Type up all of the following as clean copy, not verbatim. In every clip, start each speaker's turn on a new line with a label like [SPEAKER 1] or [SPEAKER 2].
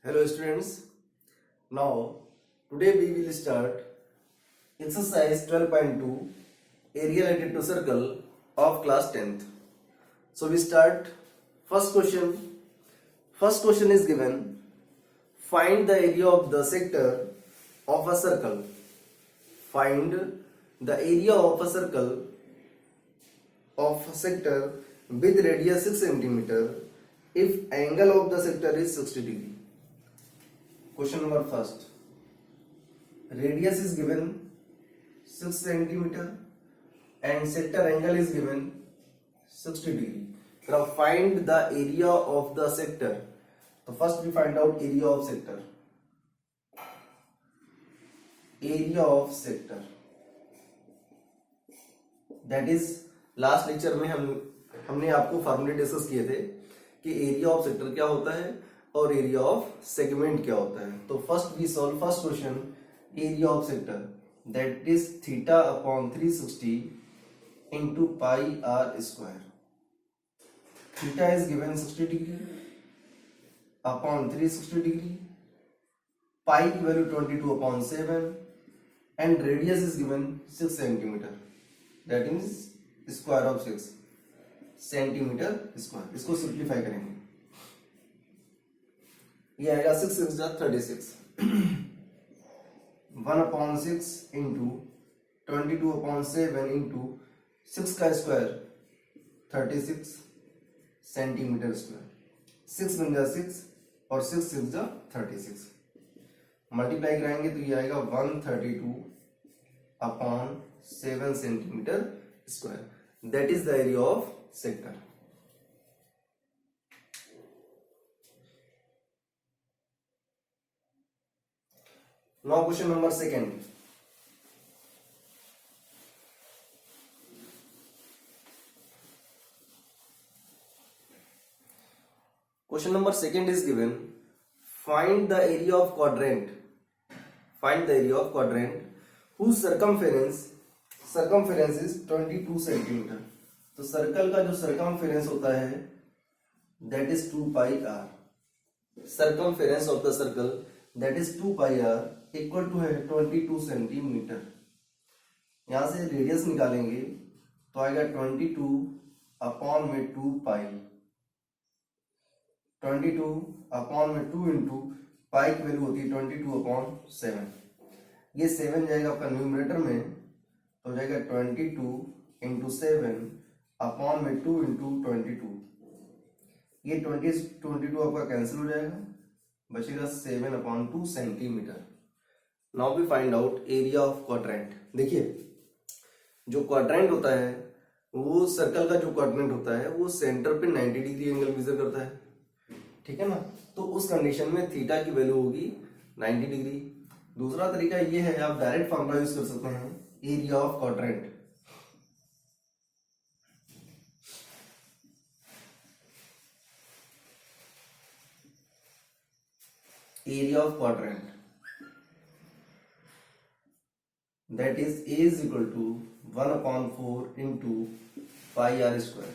[SPEAKER 1] Hello students. Now today we will start exercise 12.2 area related to circle of class 10th. So we start first question. First question is given, find the area of the sector of a circle. Find the area of a circle of a sector with radius 6 centimeter if angle of the sector is 60 degree. Question number first. Radius is given 6 centimeter and sector angle is given 60 degree. Now find the area of the sector. So first we find out area of sector. Area of sector. That is last lecture में हमने आपको फॉर्मूले discuss किए थे कि area of sector क्या होता है और एरिया ऑफ सेगमेंट क्या होता है. तो first we solve first question, area of sector that is theta upon 360 into pi r square. Theta is given 60 degree upon 360 degree, pi की value 22 upon 7 and radius is given 6 centimetre that means square of 6 centimetre square. इसको simplify करेंगे, ये आएगा 6 6 36 1 upon 6 into 22 upon 7 into 6 का square 36 centimetre square. 6 बन जा 6 और 6 6 जा 36. मल्टीप्लाई कराएंगे तो ये आएगा 132 upon 7 centimetre square. That is the area of sector. Now question number second. Question number second is given, find the area of quadrant. Find the area of quadrant whose circumference is 22 centimetre. तो circle का जो circumference होता है that is 2 pi r. Circumference of the circle that is 2 pi r equal to है 22 centimetre. यहां से radius निकालेंगे तो आएगा 22 अपॉन में 2 पाई. 22 अपॉन में 2 इंटू पाई की वैल्यू होती है 22 अपॉन 7. ये 7 जाएगा आपका न्यूमरेटर में तो जाएगा 22 इंटू 7 अपॉन में 2 इंटू 22. ये 22 आपका कैंसिल हो जाएगा, बचेगा 7 upon 2 centimetre. Now we find out area of quadrant. देखिए जो क्वाड्रेंट होता है वो सर्कल का जो क्वाड्रेंट होता है वो सेंटर पे 90 डिग्री एंगल मेजर करता है, ठीक है ना. तो उस कंडीशन में थीटा की वैल्यू होगी 90 डिग्री. दूसरा तरीका ये है, आप डायरेक्ट फॉर्मूला यूज कर सकते हैं area of quadrant. Area of quadrant that is A is equal to 1 upon 4 into pi r square.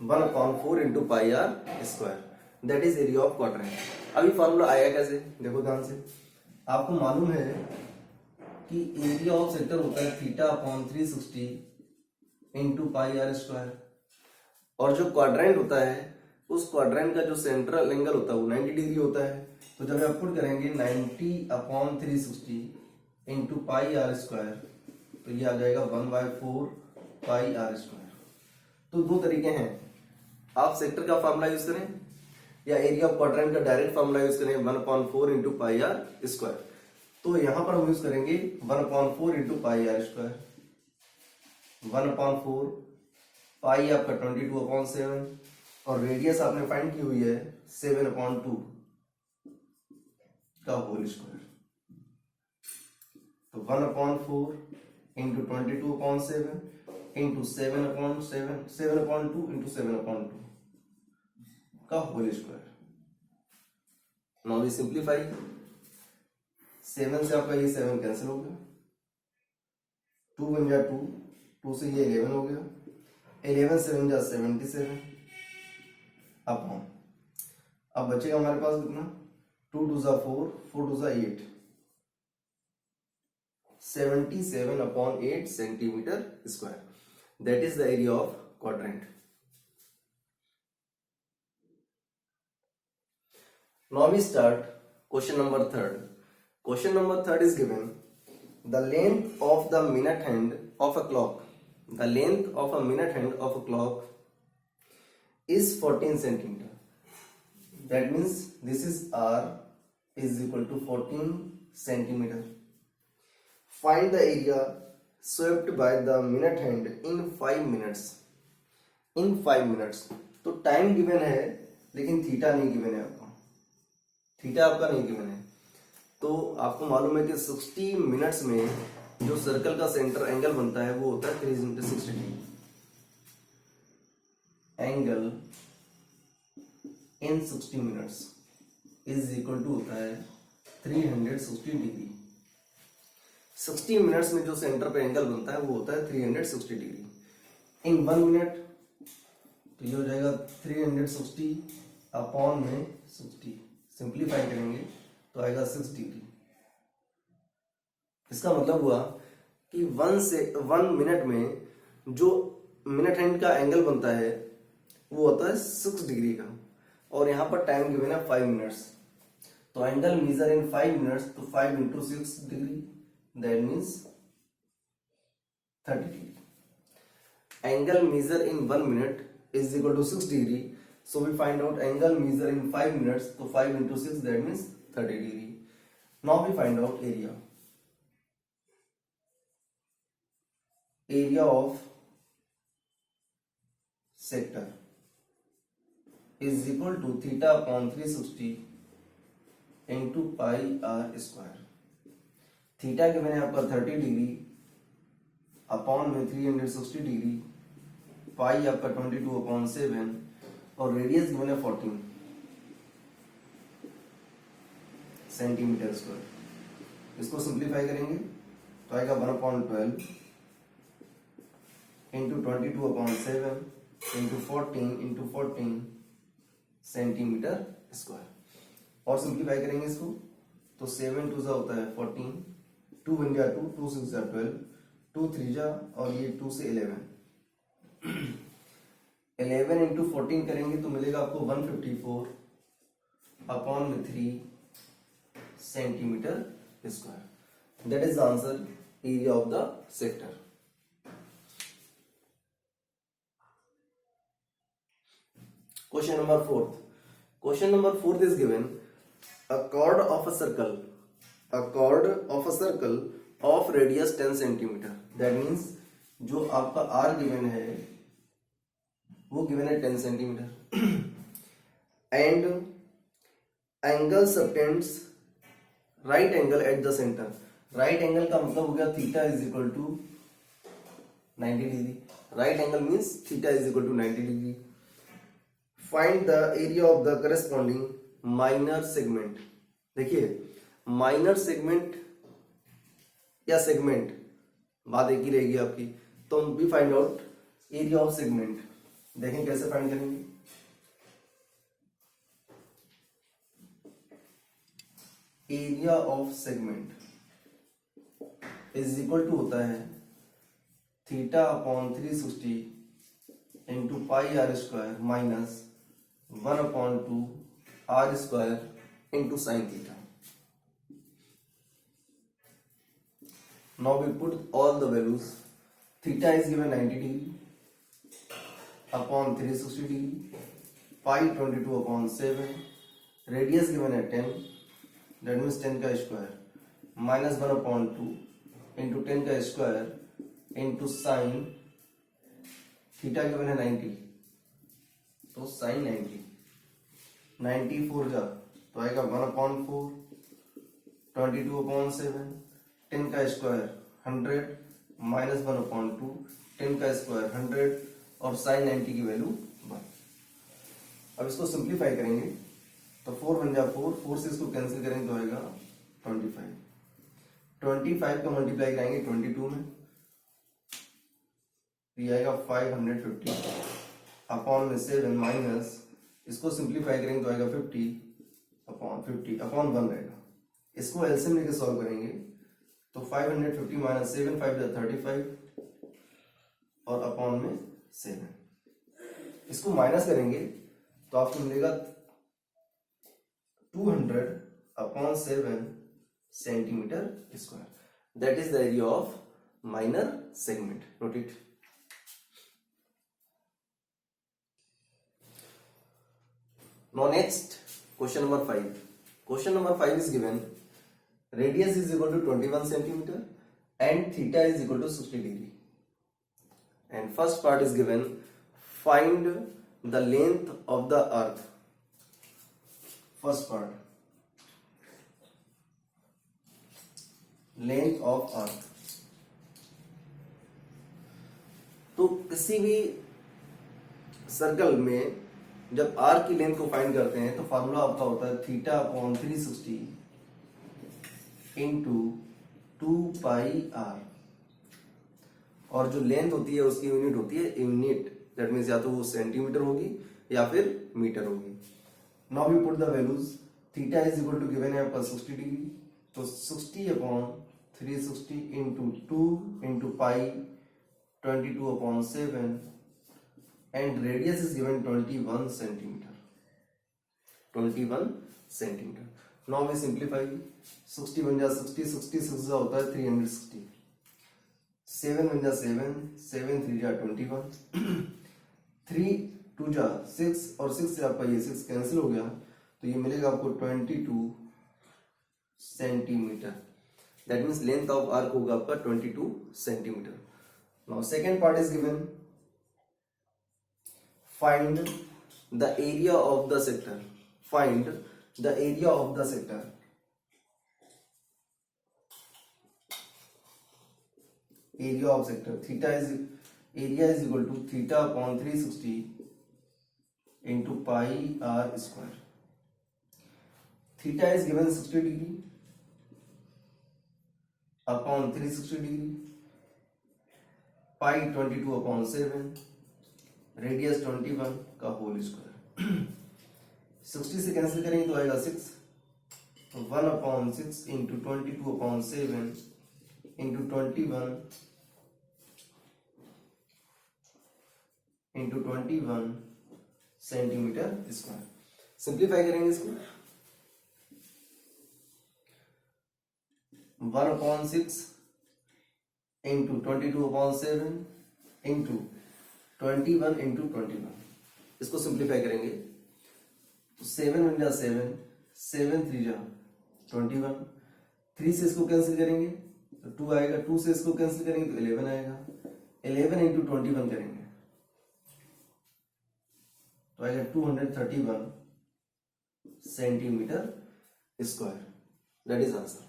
[SPEAKER 1] 1 upon 4 into pi r square that is area of quadrant. अभी formula आया कैसे, देखो ध्यान से. आपको मालूम है कि एरिया ऑफ सेक्टर होता है theta upon 360 into pi r square, और जो क्वाड्रेंट होता है उस क्वाड्रेंट का जो सेंट्रल एंगल होता है वो 90 डिग्री होता है. तो जब आप पुट करेंगे 90 upon 360 into pi r square तो ये आ जाएगा 1/4 पाई आर स्क्वायर. तो दो तरीके हैं, आप सेक्टर का फॉर्मूला यूज करें या एरिया ऑफ क्वाड्रेंट का डायरेक्ट फॉर्मूला यूज करें 1/4 इंटू पाई आर स्क्वायर. तो यहां पर हम यूज करेंगे 1/4 इंटू पाई आर स्क्वायर. 1/4 पाई आपका 22 अपॉन 7 और रेडियस आपने फाइंड की हुई है 7/2 का होल स्क्वायर. तो 1/4 इंटू 22 अपॉन 7 इंटू 7/2 इंटू 7/2 का whole square. Now we simplify. 7 से आपका ये 7 कैंसिल हो गया, 2 बन गया 2, 2 से ये 11 हो गया, 11 7 जा 77 अपॉन अब बचेगा हमारे पास कितना, 2 2 जा 4, 4 2 जा 8, 77/8 centimetre square, that is the area of quadrant. Now we start question number third. Question number third is given. The length of the minute hand of a clock. The length of a minute hand of a clock is 14 centimeter. That means this is R is equal to 14 centimeter. Find the area swept by the minute hand in 5 minutes. In 5 minutes. तो time given है लेकिन theta नहीं given है आपको. Theta आपका नहीं given है. तो आपको मालूम है कि 60 मिनट्स में जो सर्कल का सेंटर एंगल बनता है वो होता है 360 degree. Angle in 60 minutes is equal to होता है 360 डिग्री. 60 मिनट्स में जो सेंटर पे एंगल बनता है वो होता है 360 डिग्री. इन 1 मिनट तो ये हो जाएगा 360 अपॉन में 60. सिंप्लीफाई करेंगे तो आएगा 6 डिग्री. इसका मतलब हुआ कि 1 मिनट में जो मिनट हैंड का एंगल बनता है वो होता है 6 डिग्री का, और यहाँ पर टाइम गिवन है 5 मिनट्स. तो एंगल मेजर इन 5 मिनट्स, तो 5 into 6 degree, that means 30 degree. Angle measure in 1 minute is equal to 6 degree. So we find out angle measure in 5 minutes. So 5 into 6, that means 30 degree. Now we find out area. Area of sector is equal to theta upon 360 into pi r square. Theta के मैंने आपका 30 degree upon में 360 degree, पाई आपका 22/7 और radius given है 14 centimetre square. इसको simplify करेंगे तो आएगा 1/12 इंटू 22/7 इंटू 14 सेंटीमीटर स्क्वायर. और सिंप्लीफाई करेंगे इसको तो 7 2 होता है 14, 2 1 जा 2, 2 6 जा 12, 2 3 जा और ये 2 से 11. 11 इंटू 14 करेंगे तो मिलेगा आपको 154 अपॉन में 3 centimetre square. That is the answer, area of the sector. Question number 4. Question number 4 is given. A chord of a circle of radius 10 centimetre. That means जो आपका आर गिवन है वो गिवन है 10 centimetre. And angle subtends right angle at the centre. Right angle का मतलब हो गया theta is equal to 90 degree. Right angle means theta is equal to 90 degree. Find the area of the corresponding minor segment. देखिए minor segment या segment बात एक ही रहेगी आपकी. तो we find out area of segment. देखें कैसे फाइंड करेंगे. Area of segment is equal to होता है theta upon 360 into pi r square minus 1/2 r square into sine theta. Now we put all the values. Theta is given 90 degree upon 360 degree, pi 22/7, radius given है 10, that means 10 का square minus 1/2 into 10 का square into sine theta given है 90, तो sign 90 4 जा तो आएगा 1/4 22/7, 10 का square 100 minus 1/2, 10 का स्क्वायर 100 और साइन 90 की वैल्यू 1. अब इसको सिंप्लीफाई करेंगे तो 4 1 जा 4, 4 से इसको कैंसिल करेंगे तो आएगा 25. 25 का मल्टीप्लाई कराएंगे 22 में, ये आएगा 550 अपॉन में 7 माइनस इसको सिंप्लीफाई करेंगे तो आएगा 50/50/1 रहेगा। इसको एलसीएम लेके सॉल्व करेंगे तो 550 माइनस 7 5 35 और अपॉन में 7। इसको माइनस करेंगे तो आपको मिलेगा 200/7 centimetre square. That is the area of minor segment. Note it. Now next, question number 5. Question number 5 is given. Radius is equal to 21 centimeter and theta is equal to 60 degree. And first part is given. Find the length of the earth. First part. Length of earth. तो किसी भी circle में जब are की length को find करते हैं तो फार्मूला आपका होता है θ/360 इंटू 2πr। और जो लेंथ होती है उसकी यूनिट होती है यूनिट। दैट मीन्स या तो वो सेंटीमीटर होगी या फिर मीटर होगी। Now we put the values. Theta is equal to given है आपका 60 डिग्री, तो 60/360 into 2 into pi 22/7 and radius is given 21 centimeter. 21 centimeter. Now we simplify. 60 बन जा 60, 66 होता है 360, 7 बन जा 7, 7 3 जा 21, 3 2 जा 6 और 6 से आपका ये 6 कैंसिल हो गया तो ये मिलेगा आपको 22 centimetre. That means length of arc होगा आपका 22 centimetre. Now second part is given. Find the area of the sector. Find the area of the sector. Area of sector. Area is equal to θ/360 into pi r square. Theta is given 60 degree upon 360 degree. Pi 22/7. Radius 21 का whole square. 60 से cancel करेंगे तो आएगा 6, 1/6 into 22/7 into 21 into 21 centimetre square. Simplify करेंगे इसको 1/6 into 22/7 into 21 into 21। इसको simplify करेंगे तो 7 बन जा 7, 7 3 जा 21, 3 से इसको कैंसिल करेंगे तो 2 आएगा, 2 से इसको कैंसिल करेंगे तो 11 आएगा, 11 इंटू 21 करेंगे तो आएगा 231 centimetre square. That is answer.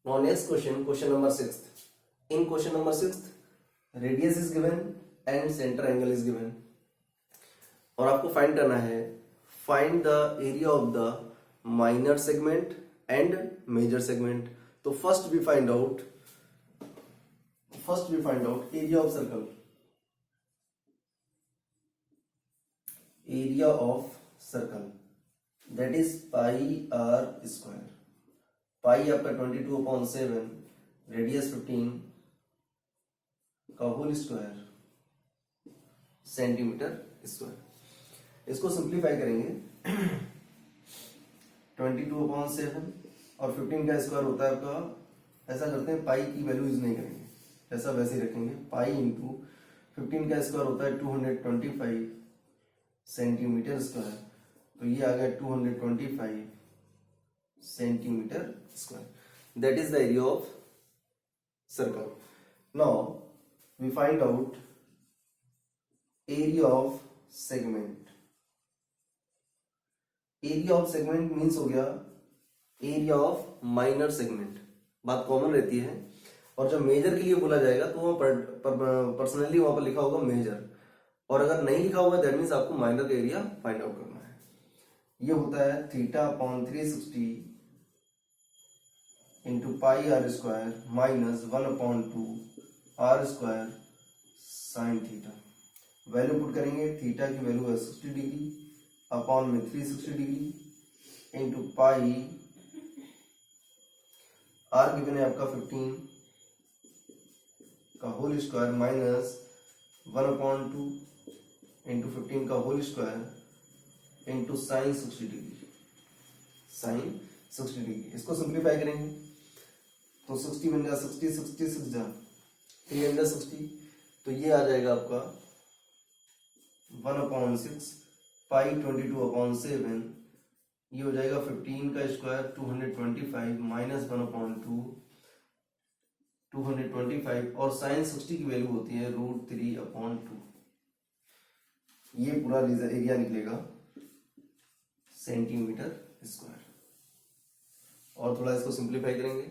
[SPEAKER 1] Now next question, question number 6। In question number 6, radius is given and center angle is given और आपको फाइंड करना है find the area of the minor segment and major segment. तो first we find out area of circle. Area of circle that is pi r square. Pi आपका 22/7, radius 15 का whole square centimetre square. इसको simplify करेंगे 22/7 और 15 का square होता है आपका, ऐसा करते हैं पाई की वैल्यू यूज नहीं करेंगे, ऐसा वैसे ही रखेंगे। पाई इंटू 15 का स्क्वायर होता है 225 सेंटीमीटर स्क्वायर, तो ये आ गया 225 centimetre square. That is the area of circle. Now we find out area of segment. area of segment means हो गया area of minor segment। बात कॉमन रहती है और जब मेजर के लिए बोला जाएगा तो वहां पर्सनली वहां पर लिखा होगा मेजर, और अगर नहीं लिखा होगा दैट मीन्स आपको माइनर का एरिया फाइंड आउट करना है। ये होता है θ/360 into pi r square minus 1/2 r square sine theta. Value put करेंगे, थीटा की वैल्यू है 60 डिग्री अपॉन में 360 degree into pi, r given है आपका 15 का होल स्क्वायर माइनस 1/2 इंटू 15 का whole square into sine 60 degree, sine 60 degree. इसको simplify करेंगे तो 60 बन जा 60, 66 जा 360, तो ये आ जाएगा आपका 1/6 पाई 22/7, ये हो जाएगा 15 का स्क्वायर 225 माइनस 1/2 225, और साइन 60 की वैल्यू होती है √3/2। ये पूरा एरिया निकलेगा सेंटीमीटर स्क्वायर। और थोड़ा इसको सिंप्लीफाई करेंगे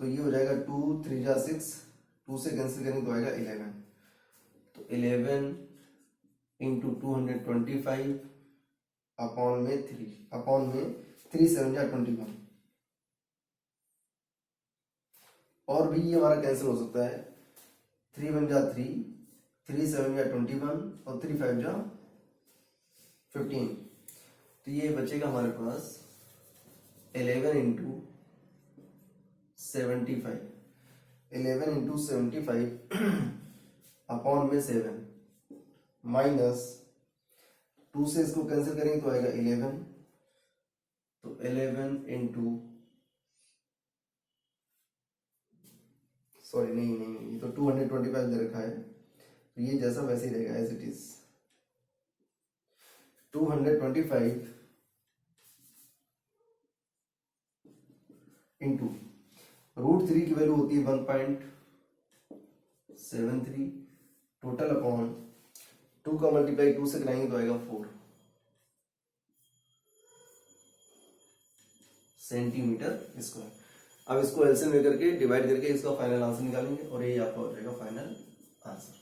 [SPEAKER 1] तो ये हो जाएगा 2 3 जा 6, 2 से कैंसिल करेंगे तो आएगा 11, तो 11 इंटू 225 अपॉन में 3 7 जा 21, और भी ये हमारा कैंसिल हो सकता है, 3 1 जा 3, 3 7 जा 21 और 3 5 जा 15, तो ये बचेगा हमारे पास 11 इंटू 75, 11 इंटू 75 अपॉन में 7 माइनस 2 से इसको कैंसिल करेंगे तो आएगा 11, तो 11 इंटू सॉरी नहीं ये तो 225 दे रखा है, तो ये जैसा वैसे ही रहेगा एज इट इज। 225 इंटू √3 की वैल्यू होती है 1.73, टोटल अपॉन 2 का मल्टीप्लाई 2 से कराएंगे तो आएगा 4 सेंटीमीटर स्क्वायर। अब इसको एलसीएम लेकर के डिवाइड करके इसका फाइनल आंसर निकालेंगे और ये आपका हो जाएगा फाइनल आंसर।